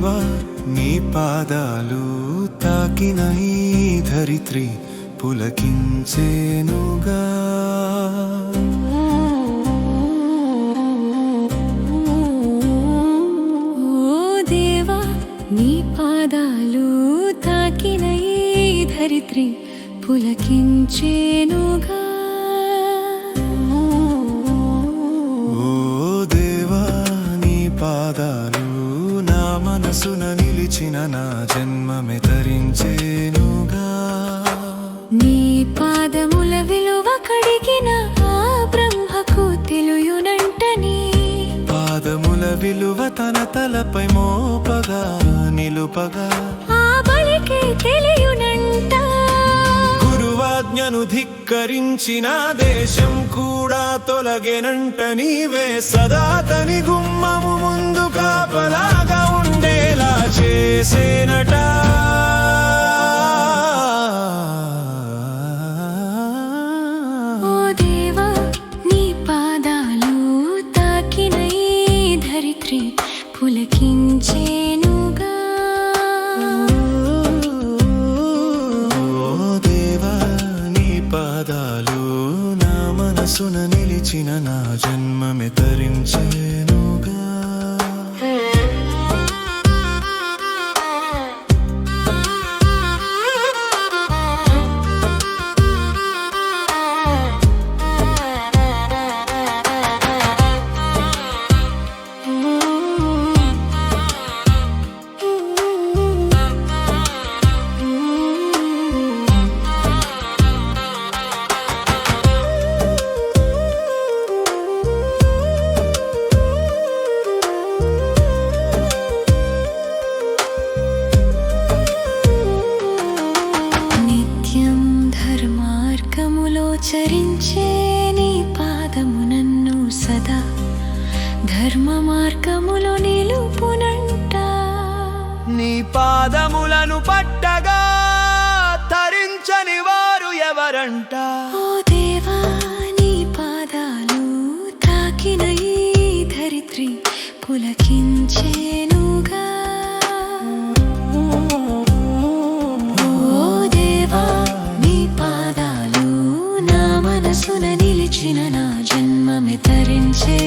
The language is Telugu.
దేవా నీ పాదాలు తాకిన ఈ ధరిత్రి పులకించేనుగా. నీ పాదాలు తాకిన ఈ ధరిత్రి పులకించేనుగా. ఓ దేవా నీ పాదాలు నా మనసున నిలిచిన నా జన్మమే తరించేనుగా. నీ పాదముల విలువ కడిగిన ఆ బ్రహ్మకు తెలియునంటని, పాదముల విలువ తన తలపై మోపగా నిలుపగా ఆ బలికి తెలియునంట. గురువాజ్ఞను ధిక్కరించిన దేశం కూడా తొలగెనంట. నీవే సదా తని గుమ్మము ముందు కాపలాగా ఉండేలా చేసేనట. ఓ దేవా నీ పాదాలు తాకిన ఈ ధరిత్రి పులకించేనుగా. ఓ దేవా నీ పాదాలు నా మనసున నిలిచిన నా జన్మమే తరించేనుగా. చరించే నీ పాదము నన్ను సదా ధర్మ మార్గములో నిలుపునంట. నీ పాదములను పట్టగా తరించని వారు ఎవరంట. ఓ దేవా నీ పాదాలు తాకిన ఈ ధరిత్రి పులకించేనుగా. ఓ దేవా నీ పాదాలు నా మనసున నిలిచిన నా జన్మమే తరించే